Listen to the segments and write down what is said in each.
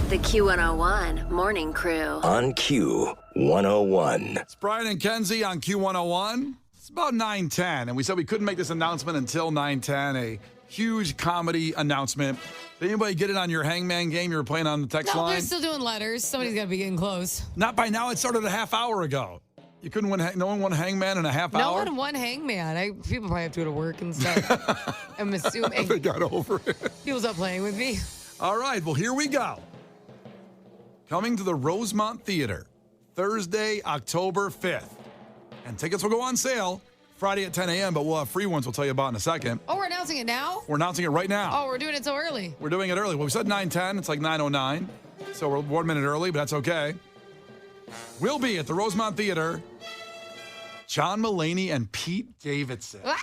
The Q101 Morning Crew. On Q101. It's Brian and Kenzie on Q101. It's about 9:10, and we said we couldn't make this announcement until 9:10, a huge comedy announcement. Did anybody get it on your hangman game you were playing on the text No, line? they're still doing letters. Somebody's got to be getting close. Not by now. It started a half hour ago. You couldn't win. No one won hangman in a half No hour? one won hangman. People probably have to go to work and stuff. I'm assuming. They got over it. People stop playing with me. All right, well, here we go. Coming to the Rosemont Theater, Thursday, October 5th. And tickets will go on sale Friday at 10 a.m., but we'll have free ones we'll tell you about in a second. Oh, we're announcing it now? We're announcing it right now. Oh, we're doing it so early. We're doing it early. Well, we said 9:10. It's like 9:09. So we're 1 minute early, but that's okay. We'll be at the Rosemont Theater. John Mulaney and Pete Davidson. Ah!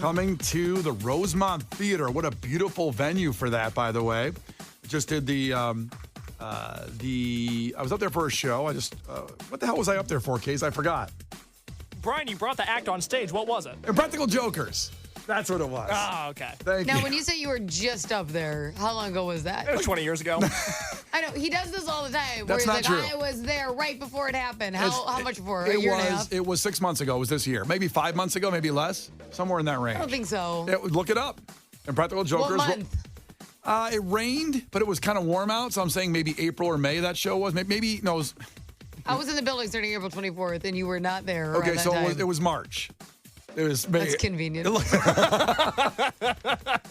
Coming to the Rosemont Theater. What a beautiful venue for that, by the way. Just did I was up there for a show. What the hell was I up there for, Case? I forgot. Brian, you brought the act on stage. What was it? Impractical Jokers. That's what it was. Oh, okay. Thank Now, you. when you say you were just up there, how long ago was that? It was 20 years ago. I know. He does this all the time. That's where he's not like, true. I was there right before it happened. How much before? A It year and a half? was 6 months ago. It was this year. Maybe 5 months ago, maybe less. Somewhere in that range. I don't think so. Look it up. Impractical Jokers. What month? It rained, but it was kind of warm out, so I'm saying maybe April or May that show was. Maybe no. It was, I was in the building starting April 24th, and you were not there around okay, that so time. it was March. It was May. That's convenient.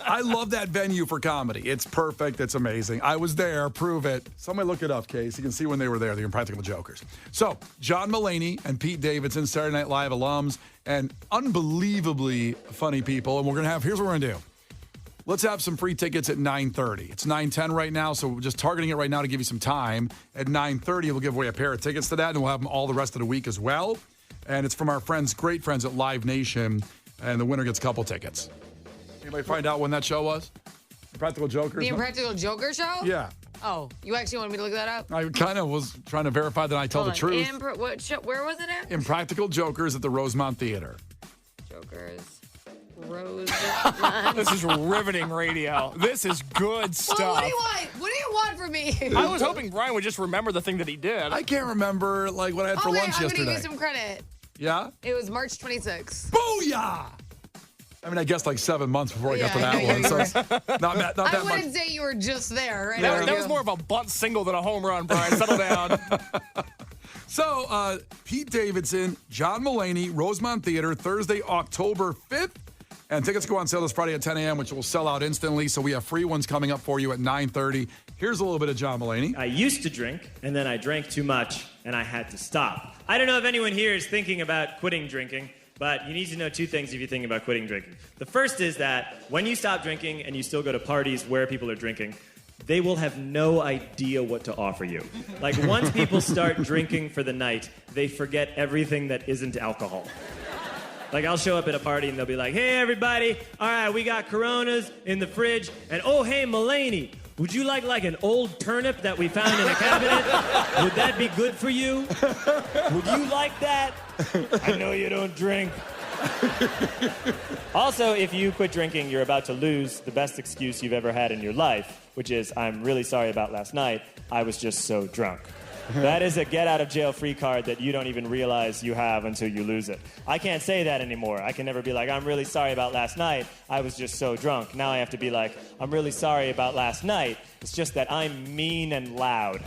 I love that venue for comedy. It's perfect. It's amazing. I was there. Prove it. Somebody look it up, Case. You can see when they were there, the Impractical Jokers. So, John Mulaney and Pete Davidson, Saturday Night Live alums, and unbelievably funny people. And here's what we're going to do. Let's have some free tickets at 9:30. It's 9:10 right now, so we're just targeting it right now to give you some time. At 9:30, we'll give away a pair of tickets to that, and we'll have them all the rest of the week as well. And it's from our great friends at Live Nation, and the winner gets a couple tickets. Anybody find out when that show was? Impractical Jokers? The Impractical Joker show? Yeah. Oh, you actually want me to look that up? I kind of was trying to verify that I tell the truth. What show, where was it at? Impractical Jokers at the Rosemont Theater. Jokers. Rose. This is riveting radio. This is good stuff. Well, what do you want? What do you want from me? I was hoping Brian would just remember the thing that he did. I can't remember what I had for lunch I'm yesterday. going to give you some credit. Yeah? It was March 26th. Booyah! I mean, I guess like 7 months before I got to Yeah, that I know one. you So were. it's not that I much. wouldn't say you were just there. Right? That was more of a bunt single than a home run, Brian. Settle down. So, Pete Davidson, John Mulaney, Rosemont Theater, Thursday, October 5th. And tickets go on sale this Friday at 10 a.m., which will sell out instantly. So we have free ones coming up for you at 9:30. Here's a little bit of John Mulaney. I used to drink, and then I drank too much, and I had to stop. I don't know if anyone here is thinking about quitting drinking, but you need to know two things if you're thinking about quitting drinking. The first is that when you stop drinking and you still go to parties where people are drinking, they will have no idea what to offer you. Like, once people start drinking for the night, they forget everything that isn't alcohol. Like, I'll show up at a party and they'll be like, hey, everybody, all right, we got Coronas in the fridge, and oh, hey, Mulaney, would you like an old turnip that we found in a cabinet? Would that be good for you? Would you like that? I know you don't drink. Also, if you quit drinking, you're about to lose the best excuse you've ever had in your life, which is, I'm really sorry about last night. I was just so drunk. That is a get-out-of-jail-free card that you don't even realize you have until you lose it. I can't say that anymore. I can never be like, I'm really sorry about last night. I was just so drunk. Now I have to be like, I'm really sorry about last night. It's just that I'm mean and loud.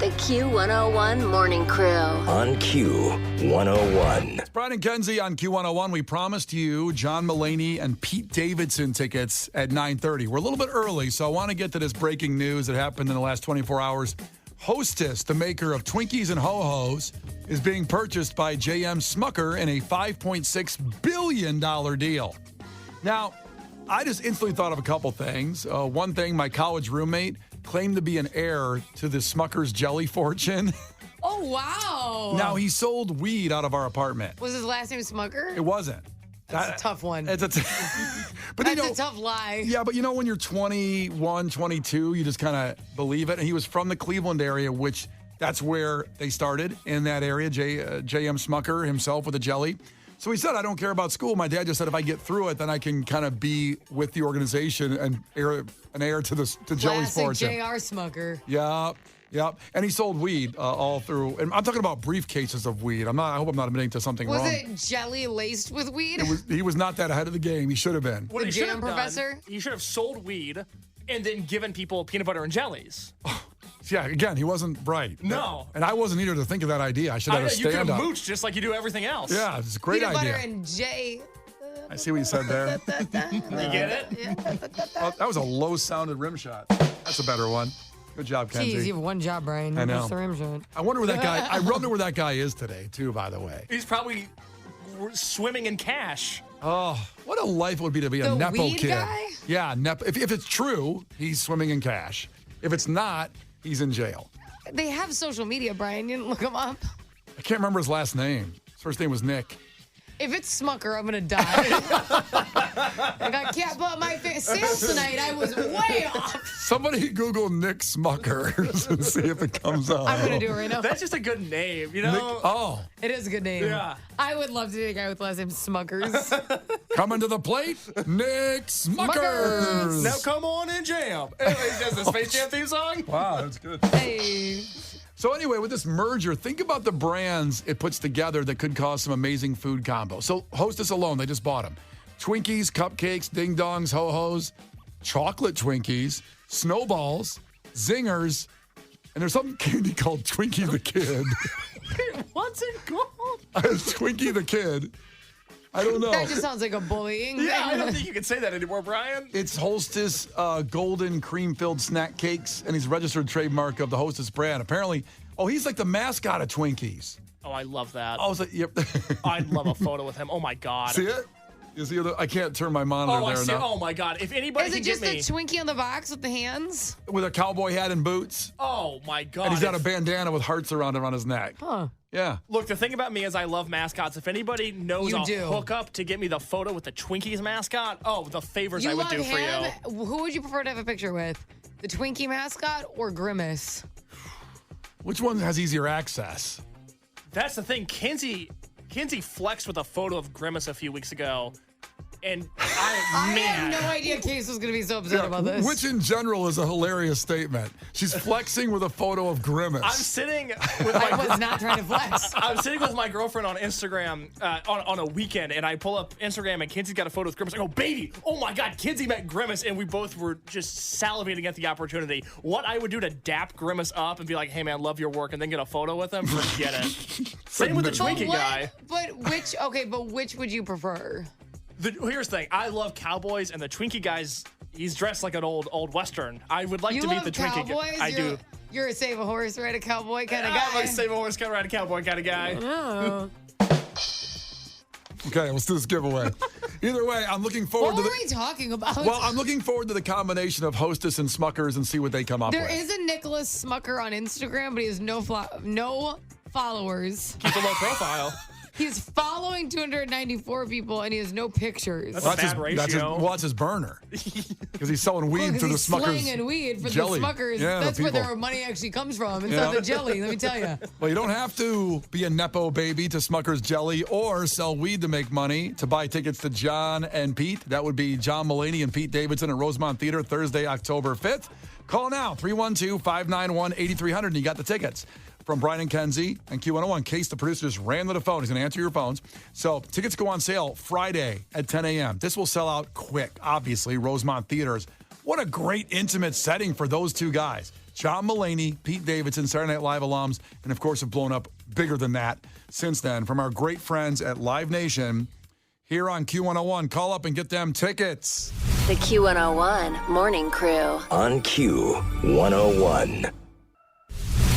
The Q101 Morning Crew. On Q101. It's Brian and Kenzie on Q101. We promised you John Mulaney and Pete Davidson tickets at 9:30. We're a little bit early, so I want to get to this breaking news that happened in the last 24 hours. Hostess, the maker of Twinkies and Ho-Hos, is being purchased by J.M. Smucker in a $5.6 billion deal. Now, I just instantly thought of a couple things. One thing, my college roommate claimed to be an heir to the Smucker's jelly fortune. Oh, wow. Now, he sold weed out of our apartment. Was his last name Smucker? It wasn't. That's a tough one. It's but That's a tough lie. Yeah, but when you're 21, 22, you just kind of believe it. And he was from the Cleveland area, which that's where they started, in that area, J.M. Smucker himself with the jelly. So he said, I don't care about school. My dad just said if I get through it, then I can kind of be with the organization and heir to Joey's Classic fortune. J.R. Smucker. Yep. And he sold weed all through. And I'm talking about briefcases of weed. I hope I'm not admitting to something Was wrong. it jelly laced with weed? He was not that ahead of the game. He should have been. What The he should jam have professor? done, he should have sold weed and then given people peanut butter and jellies. Yeah, again, he wasn't bright. No. And I wasn't either to think of that idea. I should have I had know, a you could stand have up. mooched just like you do everything else. Yeah, it's a great Peanut idea. butter and J. I see what you said there. You get it? Oh, that was a low-sounded rim shot. That's a better one. Good job, Kenzie. Jeez, you have one job, Brian. I know. What's the rim shot? I wonder where that guy. I wonder where that guy is today, too. By the way. He's probably swimming in cash. Oh, what a life it would be to be a The nepo weed kid. guy? Yeah, if it's true, he's swimming in cash. If it's not, he's in jail. They have social media, Brian. You didn't look them up. I can't remember his last name. His first name was Nick. If it's Smucker, I'm gonna die. Like I can't put my sales tonight. I was way off. Somebody Google Nick Smuckers and see if it comes up. I'm gonna do it right now. That's just a good name, you know? Nick, oh, It is a good name. Yeah. I would love to date a guy with the last name Smuckers. coming to the plate, Nick Smuckers. Now come on and jam. Anyways, that's the Space Jam theme song. Wow, that's good. Hey. So anyway, with this merger, think about the brands it puts together that could cause some amazing food combos. So Hostess alone, they just bought them. Twinkies, cupcakes, ding dongs, ho-hos, chocolate Twinkies, snowballs, zingers, and there's some candy called Twinkie the Kid. What's it called? Twinkie the Kid. I don't know. That just sounds like a bullying Yeah, I thing. don't think you can say that anymore, Brian. It's Hostess golden cream-filled snack cakes, and he's registered trademark of the Hostess brand. Apparently, he's like the mascot of Twinkies. Oh, I love that. I was like, yep. I'd love a photo with him. Oh my God. See it? You see it? I can't turn my monitor Oh, I there see. now. Oh my God. If anybody Is can it just get a me. Twinkie on the box with the hands? With a cowboy hat and boots, Oh my God. and he's got a bandana with hearts around his neck. Huh. Yeah. Look, the thing about me is I love mascots. If anybody knows You a do. hookup to get me the photo with the Twinkies mascot, the favors I would love do for him. you. Who would you prefer to have a picture with? The Twinkie mascot or Grimace? Which one has easier access? That's the thing. Kenzie flexed with a photo of Grimace a few weeks ago. And I man. had no idea Case was going to be so upset about this. Which in general is a hilarious statement. She's flexing with a photo of Grimace. I'm sitting with I my was not trying to flex. I'm sitting with my girlfriend on Instagram on a weekend, and I pull up Instagram, and Kenzie's got a photo with Grimace. I go, baby, oh my God, Kenzie met Grimace, and we both were just salivating at the opportunity. What I would do to dap Grimace up and be like, hey man, love your work, and then get a photo with him, forget it. Same with the Twinkie guy. But which would you prefer? Here's the thing, I love cowboys, and the Twinkie guy's, he's dressed like an old Western. I would like You to meet love the Twinkie cowboys? guy. I do. You're a save a horse, ride a cowboy kind of I'm guy. a save a horse, kind of ride a cowboy kind of guy. Oh. Okay, let's do this giveaway. Either way, I'm looking forward What to were we talking about? Well, I'm looking forward to the combination of Hostess and Smuckers and see what they come up There with. is a Nicholas Smucker on Instagram, but he has no followers. Keep a low profile. He's following 294 people, and he has no pictures. That's a bad ratio. That's his burner. Because he's selling weed through the he's Smuckers. slanging weed for jelly. the Smuckers. Yeah, That's the where people. their money actually comes from. It's Yeah. not the jelly, let me tell you. Well, you don't have to be a Nepo baby to Smucker's Jelly or sell weed to make money. To buy tickets to John and Pete, that would be John Mulaney and Pete Davidson at Rosemont Theater Thursday, October 5th. Call now, 312-591-8300, and you got the tickets. From Brian and Kenzie and Q101. Case, the producer, just ran to the phone. He's going to answer your phones. So tickets go on sale Friday at 10 a.m. This will sell out quick, obviously. Rosemont Theaters. What a great intimate setting for those two guys. John Mulaney, Pete Davidson, Saturday Night Live alums, and of course have blown up bigger than that since then. From our great friends at Live Nation here on Q101. Call up and get them tickets. The Q101 Morning Crew. On Q101.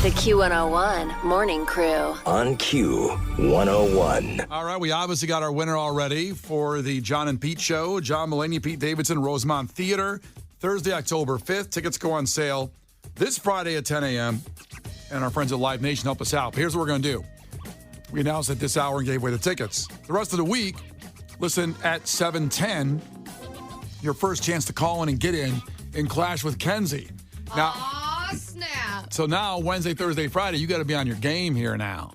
The Q101 Morning Crew. On Q101. All right, we obviously got our winner already for the John and Pete show. John Mulaney, Pete Davidson, Rosemont Theater, Thursday, October 5th. Tickets go on sale this Friday at 10 a.m. And our friends at Live Nation help us out. But here's what we're going to do. We announced at this hour and gave away the tickets. The rest of the week, listen at 7:10, your first chance to call in and get in Clash with Kenzie. Now, Aw, snap. so now, Wednesday, Thursday, Friday, you got to be on your game here now.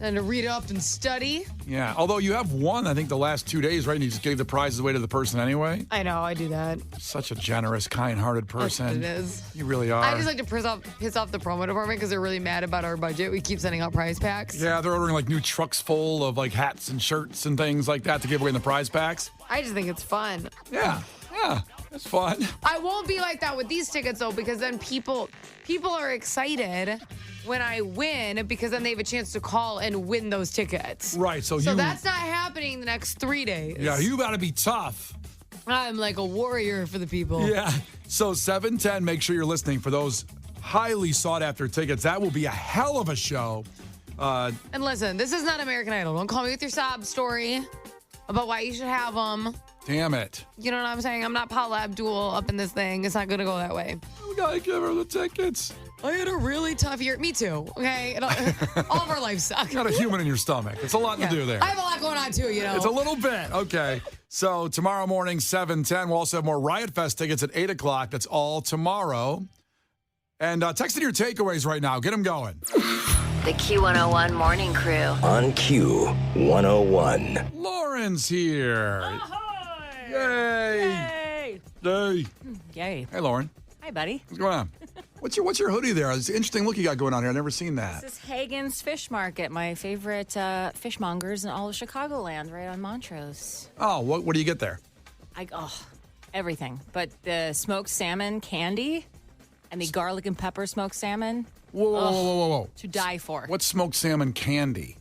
And to read up and study. Yeah, although you have won, I think, the last 2 days, right? And you just gave the prizes away to the person anyway. I know, I do that. Such a generous, kind-hearted person. That's what it is. You really are. I just like to piss off the promo department because they're really mad about our budget. We keep sending out prize packs. Yeah, they're ordering like new trucks full of like hats and shirts and things like that to give away in the prize packs. I just think it's fun. Yeah, it's fun. I won't be like that with these tickets though, because then people are excited when I win because then they have a chance to call and win those tickets. Right, so that's not happening the next 3 days. Yeah, you got to be tough. I'm like a warrior for the people. Yeah. So 7:10, make sure you're listening for those highly sought after tickets. That will be a hell of a show. And listen, this is not American Idol. Don't call me with your sob story about why you should have them. Damn it. You know what I'm saying? I'm not Paula Abdul up in this thing. It's not going to go that way. We got to give her the tickets. I had a really tough year. Me too. Okay. All of our lives suck. Got a human in your stomach. It's a lot to do there. I have a lot going on too, you know. It's a little bit. Okay. So tomorrow morning, 7:10, we'll also have more Riot Fest tickets at 8 o'clock. That's all tomorrow. And text in your takeaways right now. Get them going. The Q101 Morning Crew. On Q101. Lauren's here. Yay. Yay. Yay. Hey, Lauren. Hi, buddy. What's going on? What's your hoodie there? It's an interesting look you got going on here. I've never seen that. This is Hagen's Fish Market, my favorite fishmongers in all of Chicagoland, right on Montrose. Oh, what do you get there? Everything. But the smoked salmon candy and the garlic and pepper smoked salmon. Whoa. To die for. What's smoked salmon candy?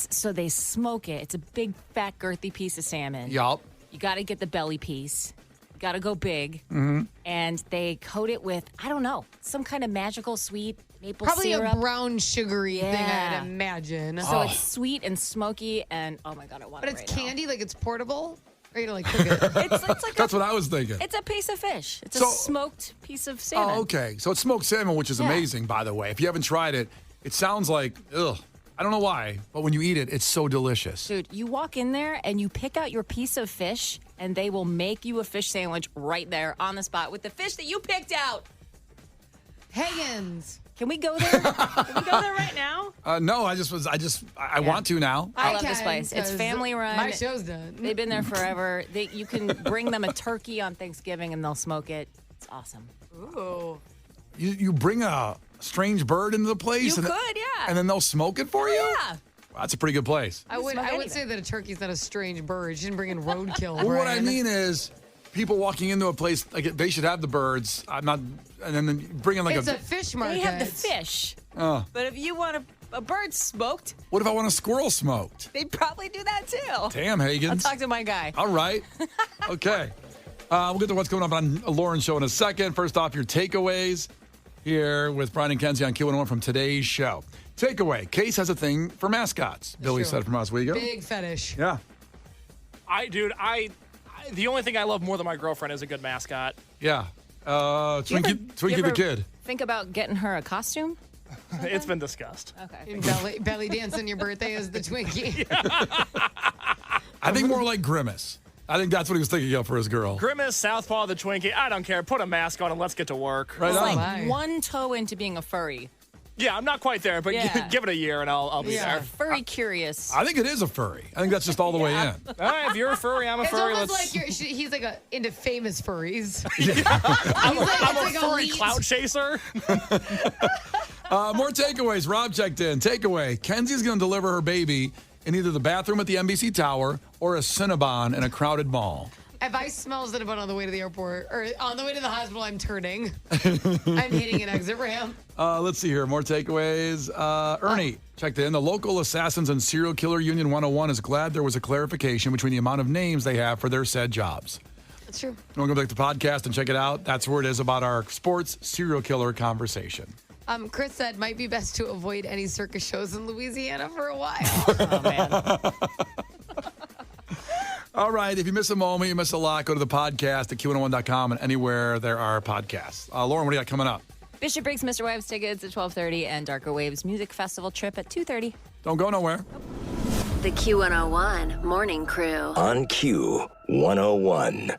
So they smoke it. It's a big, fat, girthy piece of salmon. Yup. You got to get the belly piece. You got to go big. Mm-hmm. And they coat it with, I don't know, some kind of magical sweet maple Probably syrup. a brown sugary thing, Yeah. I'd imagine. So it's sweet and smoky, and oh my God, I want But it it's right now. candy, like it's portable? Or you gonna like cook it? It's like That's what I was thinking. It's a piece of fish. It's So- a smoked piece of salmon. Oh, okay. So it's smoked salmon, which is Yeah. amazing, by the way. If you haven't tried it, it sounds like, ugh. I don't know why, but when you eat it, it's so delicious. Dude, you walk in there and you pick out your piece of fish, and they will make you a fish sandwich right there on the spot with the fish that you picked out. Hagen's. Can we go there? Can we go there right now? No, I want to now. I love this place. It's 'cause family run. My show's done. They've been there forever. You can bring them a turkey on Thanksgiving, and they'll smoke it. It's awesome. Ooh. You bring a strange bird into the place. You and could, yeah. And then they'll smoke it for you? Yeah. Wow, that's a pretty good place. I would anything. say that a turkey's not a strange bird. She didn't bring in roadkill. Well, what I Brian. mean is, people walking into a place, like they should have the birds. I'm not, and then bring in like It's a fish market. They have the fish. Oh. But if you want a bird smoked, What if I want a squirrel smoked? they'd probably do that too. Damn, I'll Hagen's. talk to my guy. All right. Okay. We'll get to what's going on Lauren's show in a second. First off, your takeaways here with Brian and Kenzie on Q101 from today's show. Takeaway. Case has a thing for mascots. Billy true. said from Oswego. Big fetish. Yeah. The only thing I love more than my girlfriend is a good mascot. Yeah. Twinkie You the ever kid. Think about getting her a costume? It's been discussed. Okay. And belly dancing your birthday is the Twinkie. I think more like Grimace. I think that's what he was thinking of for his girl. Grimace, Southpaw, the Twinkie. I don't care. Put a mask on and let's get to work. Right It's on. like one toe into being a furry. Yeah, I'm not quite there, but Yeah. give it a year and I'll be Yeah. there. Furry curious. I think it is a furry. I think that's just all the way in. All right, if you're a furry, I'm a It's furry. almost Let's. like he's like into famous furries. I'm a like furry elite. clout chaser. More takeaways. Rob checked in. Takeaway. Kenzie's going to deliver her baby in either the bathroom at the NBC Tower or a Cinnabon in a crowded mall. If I smell Cinnabon on the way to the airport or on the way to the hospital, I'm turning. I'm hitting an exit ramp. Let's see here. More takeaways. Ernie checked in. The local Assassins and Serial Killer Union 101 is glad there was a clarification between the amount of names they have for their said jobs. That's true. You want to go back to the podcast and check it out? That's where it is about our sports serial killer conversation. Chris said might be best to avoid any circus shows in Louisiana for a while. Oh, man. All right. If you miss a moment, you miss a lot, go to the podcast at Q101.com and anywhere there are podcasts. Lauren, what do you got coming up? Bishop Briggs, Mr. Waves tickets at 12:30 and Darker Waves Music Festival trip at 2:30. Don't go nowhere. The Q101 Morning Crew. On Q101.